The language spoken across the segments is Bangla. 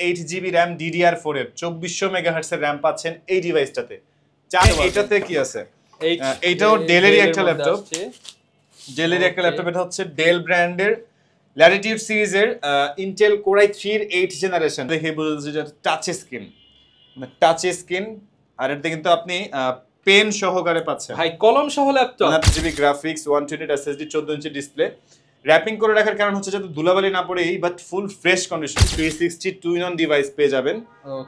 8GB RAM DDR4 এর 2400 মেগাহার্টজ এর RAM পাচ্ছেন এই ডিভাইসটাতে। এটাতে কি আছে? এইটাও ডেলেরই একটা ল্যাপটপ। ডেলেরই একটা ল্যাপটপ, এটা হচ্ছে ডেল ব্র্যান্ডের ল্যাটিটিউড সিরিজের ইন্টেল কোর i3 এর 8 জেনারেশন। দেখে বুঝছেন যে টাচ স্ক্রিন, মানে টাচ স্ক্রিন, আর এটাতে কিন্তু আপনি পেন সহকারে পাচ্ছেন ভাই, কলম সহ laptop. 8GB graphics, 128 SSD, 14 inch display. Wrapping করে রাখার কারণ হচ্ছে যাতে ধুলাবালি না পড়ে, but full fresh condition. 360 2-in-1 device পেয়ে যাবেন।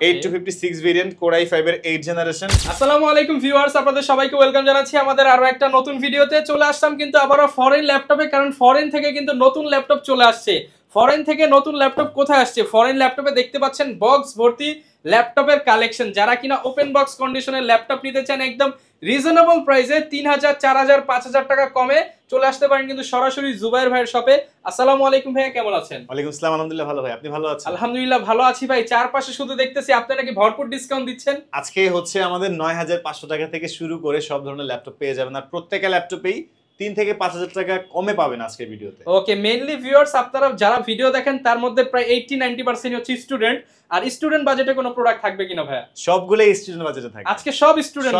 8256 ভেরিয়েন্ট কোর i5 এর 8 জেনারেশন। আসসালামু আলাইকুম ভিউয়ার্স, আপনাদের সবাইকে ওয়েলকাম জানাচ্ছি আমাদের আরো একটা নতুন ভিডিওতে। চলে আসলাম কিন্তু আবারো ফরেন ল্যাপটপে, কারণ ফরেন থেকে কিন্তু নতুন ল্যাপটপ চলে আসছে। ফরেন থেকে নতুন ল্যাপটপ কোথায় আসছে? ফরেন ল্যাপটপে দেখতে পাচ্ছেন বক্স ভর্তি ল্যাপটপের কালেকশন। যারা কিনা ওপেন বক্স কন্ডিশনের ল্যাপটপ নিতে চান একদম রিজনেবল প্রাইসে 3000, 4000, 5000 টাকা কমে, চলে আসতে পারেন কিন্তু সরাসরি জুবাইর ভাইয়ের শপে। আসসালামু আলাইকুম ভাইয়া, কেমন আছেন? ওয়ালাইকুম আসসালাম, আলহামদুলিল্লাহ ভালো ভাই, আপনি ভালো আছেন? আলহামদুলিল্লাহ ভালো আছি ভাই। চারপাশে শুধু দেখতেছি আপনি নাকি ভরপুর ডিসকাউন্ট দিচ্ছেন। আজকে হচ্ছে আমাদের 9500 টাকা থেকে শুরু করে সব ধরনের ল্যাপটপ পেয়ে যাবেন, আর প্রত্যেকটা ল্যাপটপেই 3 থেকে 5000 টাকা কমে পাবেন আজকের ভিডিওতে। ওকে, মেইনলি ভিউয়ার্স আপনারা যারা ভিডিও দেখেন তার মধ্যে প্রায় 80-90% হচ্ছে স্টুডেন্ট। আর স্টুডেন্ট বাজেটে কোনো প্রোডাক্ট থাকবে কিনা ভাইয়া? সবগুলোই স্টুডেন্ট বাজেটে থাকবে আজকে, সব স্টুডেন্ট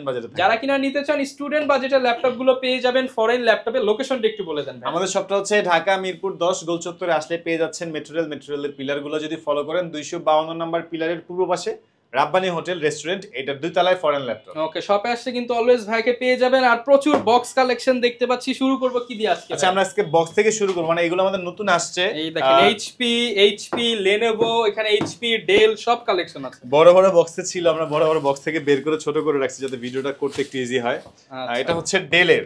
বাজেটে থাকবে। যারা কিনা নিতে চান স্টুডেন্ট বাজেটের ল্যাপটপ গুলো পেয়ে যাবেন ফরেন ল্যাপটপে। লোকেশনটা একটু বলে দেন। আমাদের শপটা হচ্ছে ঢাকা মিরপুর 10 গোল চত্বরে আসলে পেয়ে যাচ্ছেন মেটেরিয়ালের পিলার গুলো যদি ফলো করেন 252 নম্বর পিলারের পূর্ব পাশে রাব্বানি হোটেল রেস্টুরেন্ট, এটা 2 তলায় ফরেন ল্যাপটপ। ওকে, শপে আসলে কিন্তু অলওয়েজ ভাইকে পেয়ে যাবেন। আর প্রচুর বক্স কালেকশন দেখতে পাচ্ছি। শুরু করব কি দিয়ে আজকে? আচ্ছা, আমরা আজকে বক্স থেকে শুরু করব, মানে এগুলো আমাদের নতুন আসছে। এই দেখেন এইচপি, লেনোভো, এখানে এইচপি, ডেল সব কালেকশন আছে। বড় বড় বক্সে ছিল, আমরা বড় বড় বক্স থেকে বের করে ছোট করে রাখছি যাতে ভিডিওটা করতে একটু ইজি হয়। এটা হচ্ছে ডেলের,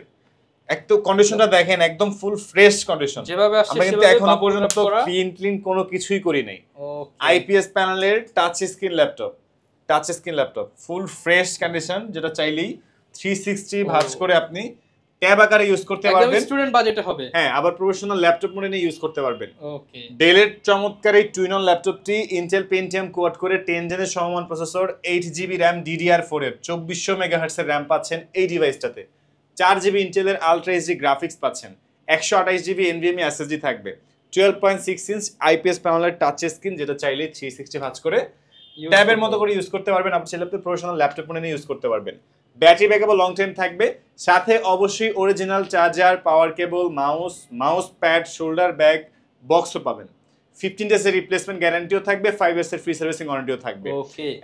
একটু কন্ডিশনটা দেখেন, একদম ফুল ফ্রেশ কন্ডিশন যেভাবে আসছে। আমরা কিন্তু এখনো পর্যন্ত প্রিন্ট কোনো কিছুই করি নাই। আইপিএস প্যানেলের touch screen laptop full fresh condition, যেটা চাইলেই 360 ভাঁজ করে আপনি ট্যাব আকারে ইউজ করতে পারবেন। স্টুডেন্ট বাজেটে হবে। হ্যাঁ, আবার প্রফেশনাল ল্যাপটপ মোডে নিয়ে ইউজ করতে পারবেন। ওকে, ডেলের চমৎকার এই টুইন-অন ল্যাপটপটি ইন্টেল পেন্টিয়াম কোয়াড করে 10 জেনের সমমান প্রসেসর, 8GB RAM DDR4 এর 2400 মেগাহার্টজ এর RAM পাচ্ছেন এই ডিভাইসটাতে। 4GB ইন্টেলের আলট্রা এইচডি গ্রাফিক্স পাচ্ছেন, 128GB NVMe SSD থাকবে, 12.6 ইঞ্চ আইপিএস প্যানেলের টাচ স্ক্রিন, যেটা চাইলে 360 ভাঁজ করে ট্যাবের মতো করে ইউজ করতে পারবেন। আপনি চাইলে প্রফেশনাল ল্যাপটপ মনে নিয়ে ইউজ করতে পারবেন। ব্যাটারি ব্যাকআপ লং টাইম থাকবে, সাথে অবশ্যই অরিজিনাল চার্জার, পাওয়ার কেবল, মাউস প্যাড, শোল্ডার ব্যাগ, বক্সও পাবেন। 15 ডেজ এর রিপ্লেসমেন্ট গ্যারান্টিও থাকবে, 5 ইয়ার্স এর ফ্রি সার্ভিসিং ওয়ারেন্টিও থাকবে।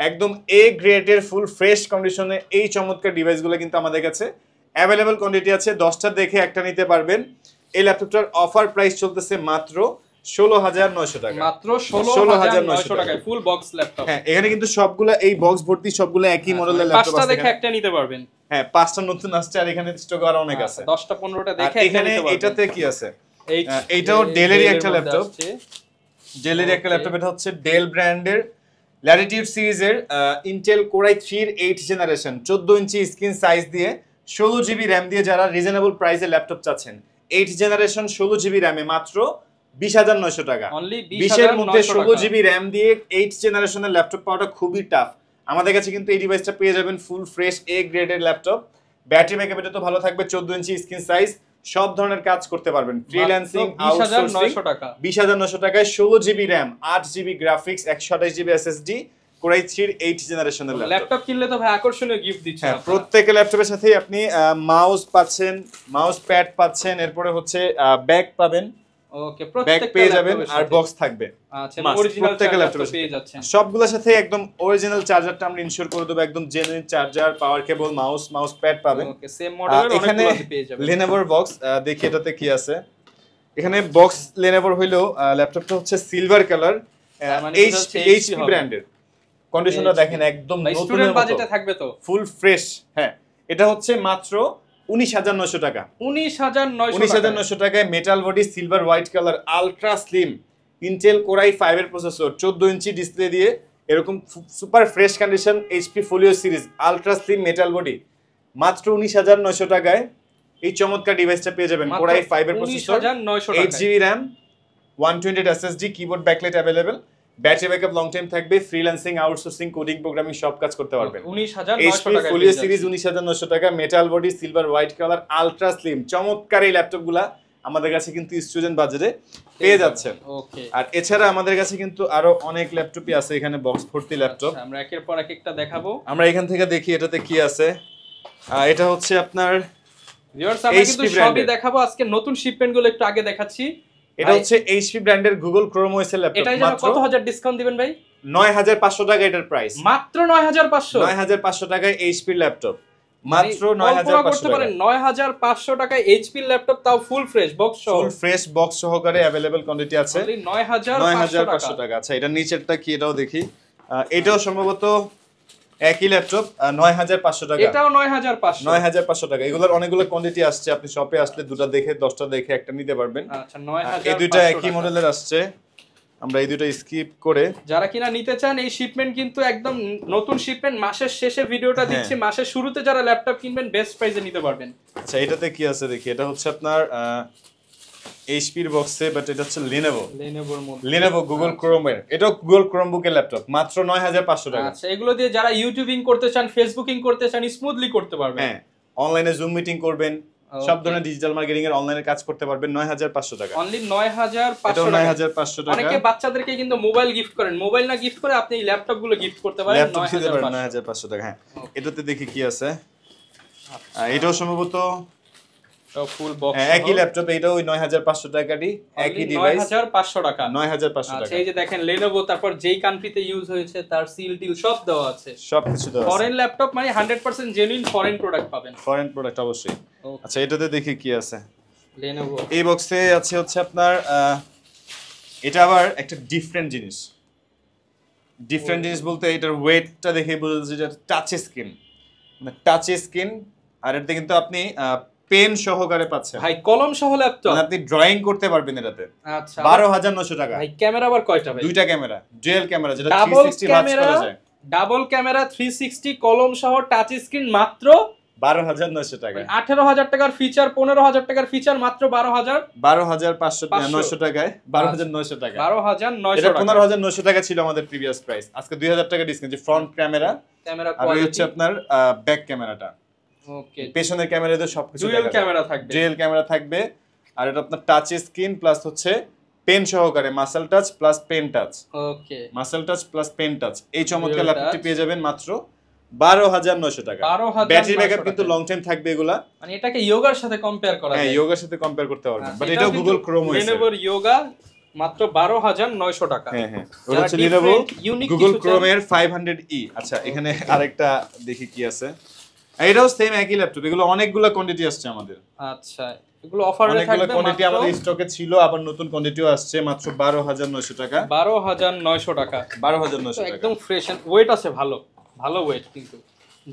একদম এ গ্রেডের ফুল ফ্রেশ কন্ডিশনে এই চমৎকার ডিভাইসগুলো কিন্তু আমাদের কাছে অ্যাভেলেবল কোয়ান্টিটি আছে। 10টা দেখে একটা নিতে পারবেন। এই ল্যাপটপটার অফার প্রাইস চলতেছে মাত্র 16900 টাকা। মাত্র 16900 টাকায় ফুল বক্স ল্যাপটপ। হ্যাঁ, এখানে কিন্তু সবগুলা এই বক্স ভর্তি সবগুলা একই মডেলের ল্যাপটপ আছে। 5টা দেখে একটা নিতে পারবেন। হ্যাঁ, 5টা নতুন আসছে, আর এখানে স্টক আরো অনেক আছে। 10টা 15টা দেখে এখানে এটাতে কি আছে? এইটাও ডেলেরই একটা ল্যাপটপ। ডেলেরই একটা ল্যাপটপ, এটা হচ্ছে ডেল ব্র্যান্ডের ল্যাটিটিউড সিরিজের ইন্টেল কোর i3 এর 8 জেনারেশন, 14 ইঞ্চি স্ক্রিন সাইজ দিয়ে 16GB RAM দিয়ে যারা রিজনেবল প্রাইসে ল্যাপটপ চাচ্ছেন, 8 জেনারেশন 16GB RAM এ মাত্র 20900 টাকা। 20 এর মধ্যে 16GB RAM দিয়ে 8 জেনারেশনের ল্যাপটপ পাওয়াটা খুবই টাফ। আমাদের কাছে কিন্তু এই ডিভাইসটা পেয়ে যাবেন ফুল ফ্রেশ এ গ্রেডের ল্যাপটপ। ব্যাটারি ব্যাকআপ এটা তো ভালো থাকবে, 14 ইঞ্চি স্ক্রিন সাইজ, সব ধরনের কাজ করতে পারবেন। ফ্রিল্যান্সিং, আউটসোর্সিং, 20900 টাকায় 16GB RAM, 8GB graphics, 128GB SSD, core i3 এর 8 জেনারেশনের ল্যাপটপ কিনলে তো ভাই আকর্ষণীয় গিফট দিচ্ছে। হ্যাঁ, প্রত্যেকটা ল্যাপটপের সাথেই আপনি মাউস পাচ্ছেন, মাউস প্যাড পাচ্ছেন, এরপরে হচ্ছে ব্যাগ পাবেন। ওকে, ব্যাগ পেয়ে যাবেন, আর বক্স থাকবে। আচ্ছা, অরিজিনাল চার্জার পেয়ে যাচ্ছেন। সবগুলোর সাথে একদম অরিজিনাল চার্জারটা আমরা ইনশিওর করে দেব, একদম জেনুইন চার্জার, পাওয়ার কেবল, মাউস প্যাড পাবেন। ওকে, সেম মডেলের অনেকগুলো পেয়ে যাবেন। লেনোভোর বক্স দেখি এটাতে কি আছে। এখানে বক্স লেনোভোর হইলো, ল্যাপটপটা হচ্ছে সিলভার কালার, এইচপি ব্র্যান্ডের। কন্ডিশনটা দেখেন একদম নতুন, স্টুডেন্ট বাজেটে থাকবে তো ফুল ফ্রেশ। হ্যাঁ, এটা হচ্ছে মাত্র 19900 টাকা। 19900 টাকায় metal body, silver white colour, ultra slim Intel core i5 এর প্রসেসর, 14 ইঞ্চি ডিসপ্লে দিয়ে এরকম super fresh condition HP folio series, ultra slim metal body, মাত্র 19900 টাকায় এই চমৎকার ডিভাইসটা পেয়ে যাবেন। কোর i5 এর processor, 8GB RAM, 128 SSD, keyboard backlight available, battery backup long time থাকবে, ফ্রিল্যান্সিং, আউটসোর্সিং, কোডিং, প্রোগ্রামিং সব কাজ করতে পারবেন। 19900 টাকা ফোলিও সিরিজ 19900 টাকা, metal body, silver white colour, ultra slim, চমৎকার এই ল্যাপটপগুলা আমাদের কাছে কিন্তু স্টুডেন্ট বাজারে পেয়ে যাচ্ছেন। ওকে। আর এছাড়া আমাদের কাছে কিন্তু আরো অনেক ল্যাপটপই আছে, এখানে বক্স ভর্তি ল্যাপটপ। আমরা একের পর এক একটা দেখাবো। আমরা এখান থেকে দেখি এটাতে কি আছে। এটা হচ্ছে আপনার ভিউয়ার্স, আমরা কিন্তু সবই দেখাবো। আজকে নতুন শিপমেন্ট গুলো একটু আগে দেখাচ্ছি। এটা হচ্ছে এইচপি ব্র্যান্ডের গুগল ক্রোম ওএস এর ল্যাপটপ। এটাই যেন কত হাজার ডিসকাউন্ট দিবেন ভাই? 9500 টাকা এটার প্রাইস। মাত্র 9500। 9500 টাকায় এইচপি ল্যাপটপ, মাত্র 9500 টাকা। 9500 টাকায় এইচপি ল্যাপটপ, তাও ফুল ফ্রেশ বক্স সহ। ফুল ফ্রেশ বক্স সহকারে अवेलेबल কোয়ান্টিটি আছে। 9500 টাকা। আচ্ছা, এটা নিচেরটা কি এটাও দেখি। এটাও সম্ভবত একই ল্যাপটপ, 9500 টাকা। এটাও 9500 টাকা। এগুলোর অনেকগুলো কোয়ান্টিটি আসছে, আপনি শপে আসলে দুটো দেখে 10টা দেখে একটা নিতে পারবেন। আচ্ছা, 9500। এই দুটো একই মডেলের আসছে, আমরা এই দুটো স্কিপ করে। যারা কিনা নিতে চান এই শিপমেন্ট কিন্তু একদম নতুন শিপমেন্ট, মাসের শেষে ভিডিওটা দিচ্ছি, মাসের শুরুতে যারা ল্যাপটপ কিনবেন বেস্ট প্রাইসে নিতে পারবেন। আচ্ছা, এটাতে কি আছে দেখি। এটা হচ্ছে আপনার এইচপি এর বক্সে, বাট এটা হচ্ছে Lenovo গুগল ক্রোম এর। এটাও গুগল ক্রোমবুক এর ল্যাপটপ, মাত্র 9500 টাকা। আচ্ছা, এগুলো দিয়ে যারা ইউটিউবিং করতে চান, ফেসবুকিং করতে চান, স্মুথলি করতে পারবেন। হ্যাঁ, অনলাইনে জুম মিটিং করবেন, সব ধরনের ডিজিটাল মার্কেটিং এর অনলাইনে কাজ করতে পারবেন। 9500 টাকা, অনলি 9500 টাকা। 9500 টাকা। অনেকে বাচ্চাদেরকে কিন্তু মোবাইল গিফট করেন, মোবাইল না গিফট করে আপনি এই ল্যাপটপ গুলো গিফট করতে পারেন 9500 টাকা। হ্যাঁ, এটাতে দেখি কি আছে। এটাও সম্ভবত ফুল বক্স একই ল্যাপটপ, এটাও ওই 9500 টাকারই, একই ডিভাইস। 9500 টাকা। 9500 টাকা। আচ্ছা, এই যে দেখেন Lenovo, তারপর যেই কান্ট্রিতে ইউজ হয়েছে তার সিল টিল সব দেওয়া আছে, সবকিছু দেওয়া আছে। ফরেন ল্যাপটপ মানে 100% জেনুইন ফরেন প্রোডাক্ট পাবেন। ফরেন প্রোডাক্ট অবশ্যই। আচ্ছা, এটাতে দেখি কি আছে। Lenovo এই বক্সে আছে হচ্ছে আপনার এটা আবার একটা ডিফারেন্ট জিনিস। ডিফারেন্ট জিনিস বলতে এটার ওয়েটটা দেখে বোঝা যাচ্ছে এটা টাচ স্ক্রিন, মানে টাচ স্ক্রিন। আর এটাতে কিন্তু আপনি পেন সহকারে পাচ্ছেন ভাই, কলম সহ ল্যাপটপ, মানে আপনি ড্রয়িং করতে পারবেন এটাতে। আচ্ছা, 12900 টাকা। ভাই ক্যামেরা আবার কয়টা ভাই? দুইটা ক্যামেরা, ডুয়াল ক্যামেরা, যেটা 360 ওয়াটস করা যায়। ডাবল ক্যামেরা 360 কলম সহ টাচ স্ক্রিন, মাত্র 12900 টাকা। 18000 টাকার ফিচার, 15000 টাকার ফিচার, মাত্র 12900 টাকায় 12900 টাকা। 12900 এটা টাকা। 15900 টাকা ছিল আমাদের প্রিভিয়াস প্রাইস। আজকে 2000 টাকা ডিসকাউন্ট। যে ফ্রন্ট ক্যামেরা আর হচ্ছে আপনার ব্যাক ক্যামেরাটা। ওকে, পেছনের ক্যামেরাতে সবকিছু ডুয়াল ক্যামেরা থাকবে, ডুয়াল ক্যামেরা থাকবে। আর এটা আপনার টাচ স্ক্রিন প্লাস হচ্ছে পেন সহকারে, muscle touch plus pen touch. Okay, muscle touch plus pen touch, এই চমৎকার ল্যাপটপটি পেয়ে যাবেন মাত্র 12900 টাকা। ব্যাটারি ব্যাকআপ কিন্তু লং টাইম থাকবে এগুলা, মানে এটাকে ইয়োগার সাথে কম্পেয়ার করা যায়। হ্যাঁ, ইয়োগার সাথে কম্পেয়ার করতে পারবেন। বাট এটাও Google Chrome OS. Lenovo yoga মাত্র 12900 টাকা। হ্যাঁ হ্যাঁ, ওটা হচ্ছে Lenovo গুগল ক্রোম এর 500E। আচ্ছা, এখানে আরেকটা দেখি কি আছে। এটাও সেম একই ল্যাপটপ, এগুলো অনেকগুলো কোয়ান্টিটি আসছে আমাদের। আচ্ছা, এগুলো অফারে থাকবে, অনেকগুলো কোয়ান্টিটি আমাদের স্টকে ছিল, আবার নতুন কোয়ান্টিটিও আসছে। মাত্র 12900 টাকা। 12900 টাকা, 12900 টাকা। একদম ফ্রেশ এন্ড ওয়েট আছে, ভালো ভালো ওয়েট কিন্তু।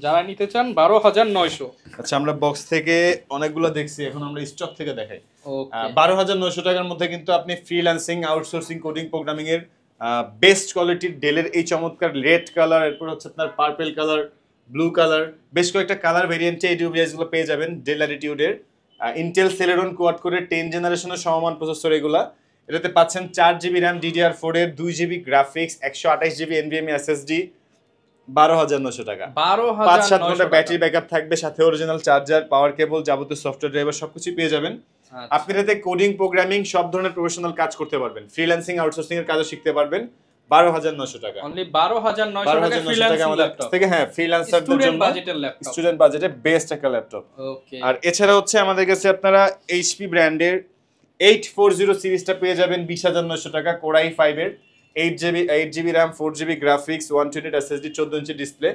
যারা নিতে চান 12900। আচ্ছা, আমরা বক্স থেকে অনেকগুলো দেখছি, এখন আমরা স্টক থেকে দেখাই। ওকে, 12900 টাকার মধ্যে কিন্তু আপনি ফ্রিল্যান্সিং, আউটসোর্সিং, কোডিং, প্রোগ্রামিং এর বেস্ট কোয়ালিটির ডেলের এই চমৎকার রেড কালার, এরপর হচ্ছে আপনার পার্পল কালার, ব্লু কালার, বেশ কয়েকটা কালার ভেরিয়েন্টে এই ডিভাইসগুলো পেয়ে যাবেন। ডেল ল্যাটিটিউডের ইন্টেল সেলেরন কোয়াড করে 10 জেনারেশনের সমমান প্রসেসর এগুলা। এটাতে পাচ্ছেন 4GB RAM DDR4 এর, 2GB graphics, 128GB NVMe SSD, 12900 টাকা। 5-7 ঘন্টা ব্যাটারি ব্যাকআপ থাকবে, সাথে অরিজিনাল চার্জার, পাওয়ার কেবল, যাবতীয় সফটওয়্যার ড্রাইভার সবকিছু পেয়ে যাবেন। আপনি এটাতে কোডিং, প্রোগ্রামিং সব ধরনের প্রফেশনাল কাজ করতে পারবেন, ফ্রিল্যান্সিং, আউটসোর্সিং এর কাজও শিখতে পারবেন। 12900 টাকা, অনলি 12900 টাকা ফ্রিল্যান্সিং ল্যাপটপ থেকে। হ্যাঁ, ফ্রিল্যান্সারদের জন্য বাজেটের ল্যাপটপ, স্টুডেন্ট বাজেটে বেস্ট একটা ল্যাপটপ। ওকে, আর এছাড়া হচ্ছে আমাদের কাছে আপনারা এইচপি ব্র্যান্ডের 840 সিরিজটা পেয়ে যাবেন 20900 টাকা। কোর i5 এর 8GB RAM, 4GB graphics, 128 SSD, 14 inch display.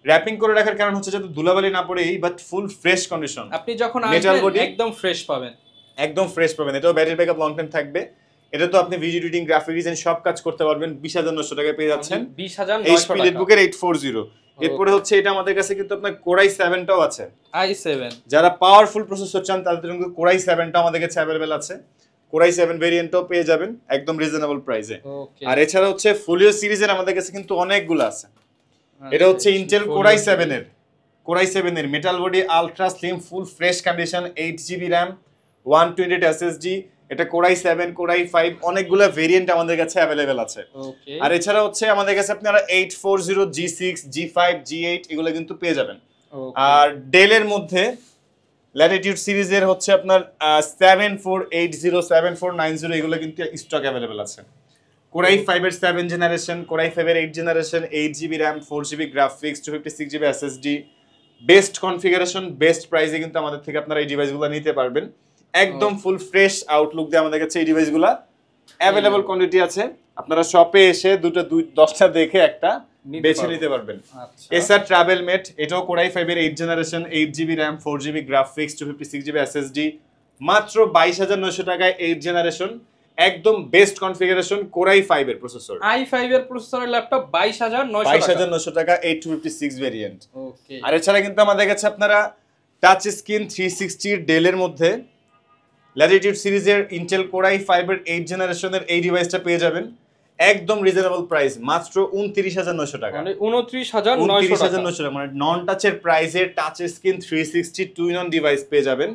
Wrapping করে রাখার কারণ হচ্ছে যাতে ধুলাবালি না পড়ে, বাট ফুল ফ্রেশ কন্ডিশন। আপনি যখন আসবেন একদম ফ্রেশ পাবেন, একদম ফ্রেশ পাবেন। এটাও ব্যাটারি ব্যাকআপ লং টাইম থাকবে। এটা তো আপনি ভিডিও এডিটিং, গ্রাফিক ডিজাইন সব কাজ করতে পারবেন। 20900 টাকায় পেয়ে যাচ্ছেন 20900 HP লিটবুকের 840। এরপরে হচ্ছে এটা আমাদের কাছে কিন্তু আপনার কোর i7টাও আছে। i7 যারা পাওয়ারফুল প্রসেসর চান তাদের জন্য কোর i7টা আমাদের কাছে अवेलेबल আছে। কোর i7 ভেরিয়েন্টও পেয়ে যাবেন একদম রিজনেবল প্রাইসে। আর এছাড়া হচ্ছে ফোলিও সিরিজের আমাদের কাছে কিন্তু অনেকগুলো আছে। এটা হচ্ছে ইন্টেল কোর i7 এর metal body, ultra slim, full fresh condition, 8GB RAM, 128 SSD। এটা কোর i7, কোর i5 অনেকগুলো ভেরিয়েন্ট আমাদের কাছে अवेलेबल আছে। আর এছাড়া হচ্ছে আমাদের কাছে আপনারা 840, G6, G5, G8 এগুলো কিন্তু পেয়ে যাবেন। আর ডেলের মধ্যে ল্যাটিটিউড সিরিজের হচ্ছে আপনার 7480 7490 এগুলো কিন্তু স্টক অ্যাভেলেবেল আছে। কোরাই 5 এর 7 জেনারেশন, কোরাই 5 এর 8 generation, 8GB RAM, 4GB graphics, 256GB SSD, best configuration, best প্রাইসে কিন্তু আমাদের থেকে আপনারা এই ডিভাইসগুলো নিতে পারবেন। একদম ফুল ফ্রেশ আউটলুক দিয়ে আমাদের কাছে এই ডিভাইসগুলো অ্যাভেলেবল কোয়ান্টিটি আছে। আপনারা শপে এসে 10টা দেখে একটা বেছে নিতে পারবেন। এসআর ট্রাভেল মেট, এটাও কোরাই 5 এর 8 generation, 8GB RAM, 4GB graphics, 256GB SSD, মাত্র 22,900 টাকায় 8 জেনারেশন, একদম বেস্ট কনফিগারেশন কোরাই 5 এর প্রসেসর, i5 এর প্রসেসরের ল্যাপটপ 22,900 টাকা 8256 ভেরিয়েন্ট। ওকে, আর এছাড়া কিন্তু আমাদের কাছে আপনারা টাচ স্ক্রিন 360 ডেলের মধ্যে ল্যাটিটিউড সিরিজের ইন্টেল কোরাই 5 এর 8 জেনারেশনের এই ডিভাইসটা পেয়ে যাবেন একদম রিজনেবল প্রাইস, মাত্র 29,900 টাকা। মানে 29,900 টাকা, মানে নন টাচের প্রাইসে touch screen 360 two in one device পেয়ে যাবেন।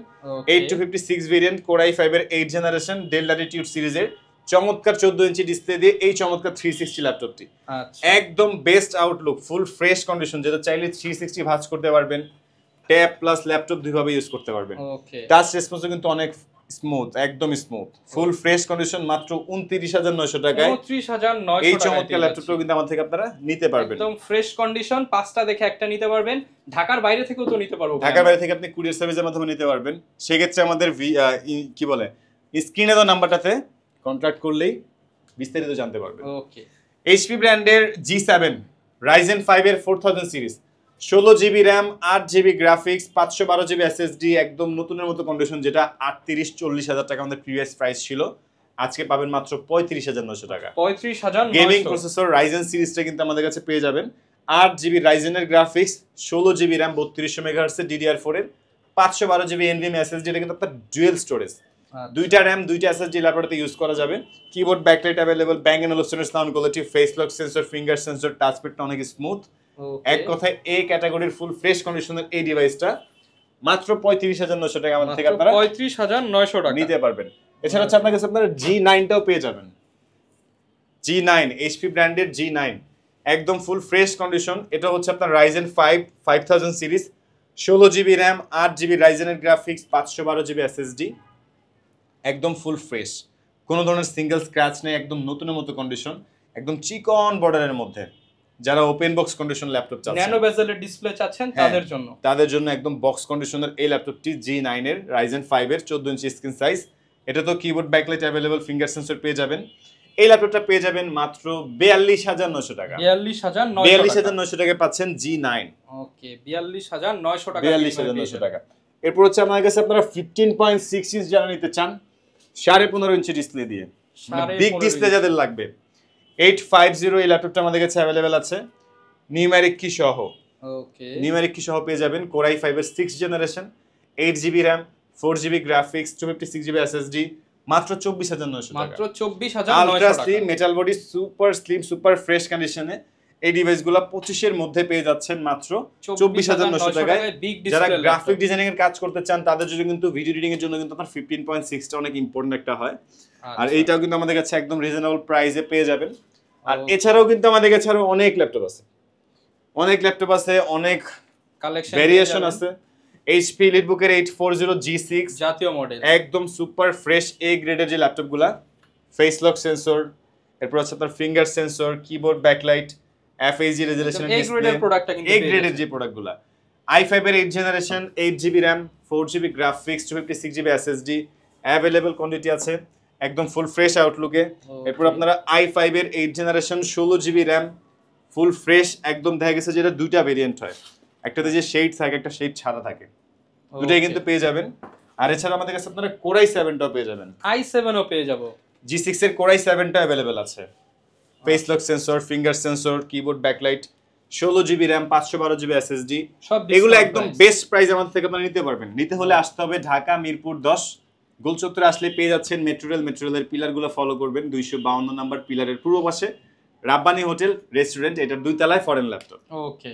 8256 ভেরিয়েন্ট কোরাই 5 এর 8 জেনারেশন ডেল ল্যাটিটিউড সিরিজের চমৎকার 14 ইঞ্চি ডিসপ্লে দিয়ে এই চমৎকার 360 ল্যাপটপটি একদম best Outlook, full fresh condition, যেটা চাইলে 360 ভাঁজ করতে পারবেন, ট্যাব প্লাস ল্যাপটপ দুইভাবে ইউজ করতে পারবেন। টাচ রেসপন্সও কিন্তু অনেক স্মুথ, একদম স্মুথ, ফুল ফ্রেশ কন্ডিশন, মাত্র 29,900 টাকায় 29,900 এই চমৎকার ল্যাপটপটাও কিন্তু আমার থেকে আপনারা নিতে পারবেন। একদম ফ্রেশ কন্ডিশন, 5টা দেখে একটা নিতে পারবেন। ঢাকার বাইরে থেকেও তো নিতে পারবো, ঢাকার বাইরে থেকে আপনি কুরিয়ার সার্ভিসের মাধ্যমে নিতে পারবেন। সেক্ষেত্রে আমাদের কি বলে স্ক্রিনে দেওয়া নাম্বারটাতে কন্ট্যাক্ট করলেই বিস্তারিত জানতে পারবেন। ওকে, এইচপি ব্র্যান্ডের G7 Ryzen 5 এর 4000 series, 16GB RAM, 8GB graphics, 512GB SSD, একদম নতুনের মতো কন্ডিশন, যেটা 38-40 হাজার টাকা আমাদের প্রিভিয়াস প্রাইস ছিল, আজকে পাবেন মাত্র 35,900 টাকা। 35,900 গেমিং প্রসেসর Ryzen সিরিজটা কিন্তু আমাদের কাছে পেয়ে যাবেন 8GB রাইজেনের graphics, 16GB RAM, 3200 MHz DDR4 এর, 512GB NVMe SSD, এটা কিন্তু আপনার ডুয়েল স্টোরেজ, দুইটা RAM দুইটা SSD ল্যাপটপে ইউজ করা যাবে। Keyboard backlight available, Bang & Olufsen sound quality, face lock sensor, finger sensor, টাচপ্যাডটা অনেক স্মুথ। এক কথায় এই ক্যাটাগরির ফুল ফ্রেশ কন্ডিশনের এই ডিভাইসটা মাত্র 35,900 টাকা আমাদের থেকে আপনারা 35,900 টাকা নিতে পারবেন। এছাড়া হচ্ছে আপনার কাছে আপনারা G9টাও পেয়ে যাবেন। G9 এইচপি ব্র্যান্ডের G9 একদম ফুল ফ্রেশ কন্ডিশন, এটা হচ্ছে আপনার Ryzen 5 5000 series, 16GB RAM, 8GB রাইজেনের গ্রাফিক্স, 512GB SSD, একদম ফুল ফ্রেশ, কোনো ধরনের সিঙ্গেল স্ক্র্যাচ নেই, একদম নতুনের মতো কন্ডিশন, একদম চিকন বর্ডারের মধ্যে। যারা ওপেন বক্স কন্ডিশন ল্যাপটপ চাচ্ছেন, ন্যানো বেজেলের ডিসপ্লে চাচ্ছেন, তাদের জন্য একদম বক্স কন্ডিশনের এই ল্যাপটপটি G9 এর Ryzen 5 এর 14 ইঞ্চি স্ক্রিন সাইজ, এটা তো keyboard backlight available, finger sensor পেয়ে যাবেন। এই ল্যাপটপটা পেয়ে যাবেন মাত্র 42,900 টাকা। 42,900 টাকায় পাচ্ছেন G9। ওকে, 42,900 টাকা, 42,900 টাকা। এরপর হচ্ছে আমাদের কাছে আপনারা 15.6 ইঞ্চ যারা নিতে চান 15.5 ইঞ্চি ডিসপ্লে দিয়ে, বিগ ডিসপ্লে যাদের লাগবে, 850 এই ল্যাপটপটা আমাদের কাছে अवेलेबल আছে নিউমেরিক কি সহ। ওকে, নিউমেরিক কি সহ পেয়ে যাবেন কোরাই 5 এর 6 generation, 8GB RAM, 4GB graphics, 256GB SSD, মাত্র 24,900 টাকা। মাত্র 24,900 আলট্রা টাকা। Slim metal body, super slim, super fresh কন্ডিশনে এই ডিভাইসগুলো 25 এর মধ্যে পেয়ে যাচ্ছেন মাত্র 24,900 টাকায়। যারা গ্রাফিক ডিজাইনিং এর কাজ করতে চান তাদের জন্য কিন্তু ভিডিও এডিটিং এর জন্য কিন্তু আপনার 15.6 টা অনেক ইম্পর্টেন্ট একটা হয়। আর এইটাও কিন্তু আমাদের কাছে একদম রিজনেবল প্রাইসে পেয়ে যাবেন। আর এছাড়াও কিন্তু আমাদের কাছে আরো অনেক ল্যাপটপ আছে, অনেক কালেকশন ভেরিয়েশন আছে। HP EliteBook এর 840 G6 জাতীয় মডেল, একদম সুপার ফ্রেশ এ গ্রেডের যে ল্যাপটপগুলা, ফেস লক সেন্সর, এরপর আছে আপনার finger sensor, keyboard backlight, FHD রেজোলিউশনের ডিসপ্লে, এই গ্রেডের যে প্রোডাক্টগুলা, i5 এর 8 generation, 8GB RAM, 4GB graphics, 256GB SSD, available quantity আছে, একদম ফুল ফ্রেশ আউটলুকে। এরপর আপনারা i5 এর 8 generation, 16GB RAM, full fresh, একদম দেখা গেছে যেটা দুইটা ভেরিয়েন্ট হয়, একটাতে যে শেড থাকে, একটা শেড ছাড়া থাকে, দুটাই কিন্তু পেয়ে যাবেন। আর এছাড়া আমাদের কাছে আপনারা কোরাই 7টাও পেয়ে যাবেন, i7ও পেয়ে যাব। G6 এর কোরাই 7টা अवेलेबल আছে, face lock sensor, finger sensor, keyboard backlight, 16GB RAM, 512GB SSD, এগুলো একদম বেস্ট প্রাইস আমাদের থেকে আপনারা নিতে পারবেন। নিতে হলে আসতে হবে ঢাকা মিরপুর 10 গোলচত্বরে, আসলে পেয়ে যাচ্ছেন মেট্রোরেলের পিলারগুলো ফলো করবেন, 252 নাম্বার পিলারের পূর্ব পাশে রাব্বানি হোটেল রেস্টুরেন্ট, এটার 2 তলায় ফরেন ল্যাপটপ। ওকে,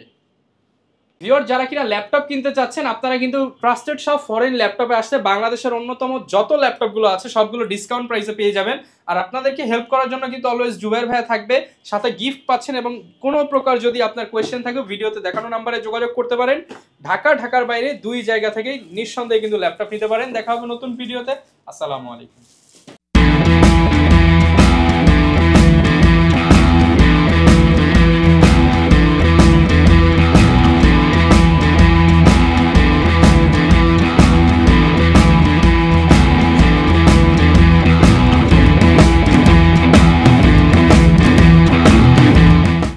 ভিউয়ার যারা কিনা ল্যাপটপ কিনতে চাচ্ছেন আপনারা কিন্তু ট্রাস্টেড সব ফরেন ল্যাপটপে আসলে বাংলাদেশের অন্যতম যত ল্যাপটপগুলো আছে সবগুলো ডিসকাউন্ট প্রাইসে পেয়ে যাবেন। আর আপনাদেরকে হেল্প করার জন্য কিন্তু অলওয়েজ জুবাইর ভাইয়া থাকবে, সাথে গিফট পাচ্ছেন এবং কোনো প্রকার যদি আপনার কোয়েশ্চেন থাকে ভিডিওতে দেখানো নাম্বারে যোগাযোগ করতে পারেন। ঢাকার বাইরে দুই জায়গা থেকেই নিঃসন্দেহে কিন্তু ল্যাপটপ নিতে পারেন। দেখা হবে নতুন ভিডিওতে। আসসালামু আলাইকুম।